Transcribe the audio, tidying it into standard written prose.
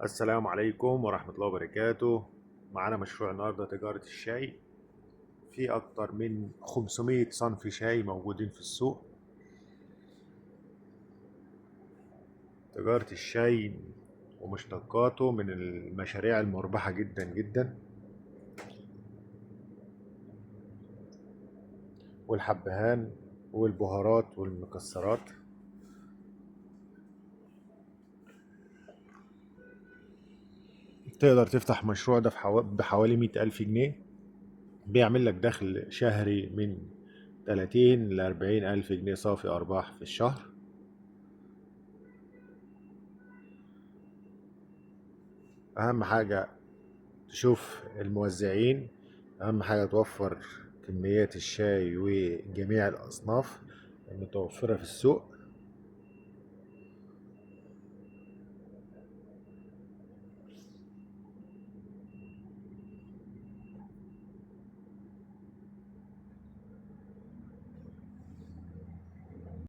السلام عليكم ورحمة الله وبركاته. معانا مشروع النهاردة تجارة الشاي. في أكتر من 500 صنف شاي موجودين في السوق. تجارة الشاي ومشتقاته من المشاريع المربحة جدا جدا، والحبهان والبهارات والمكسرات. تقدر تفتح مشروع ده بحوالي 100,000 جنيه، بيعمل لك دخل شهري من 30 ل 40 ألف جنيه صافي أرباح في الشهر. أهم حاجة تشوف الموزعين، أهم حاجة توفر كميات الشاي وجميع الأصناف المتوفرة في السوق.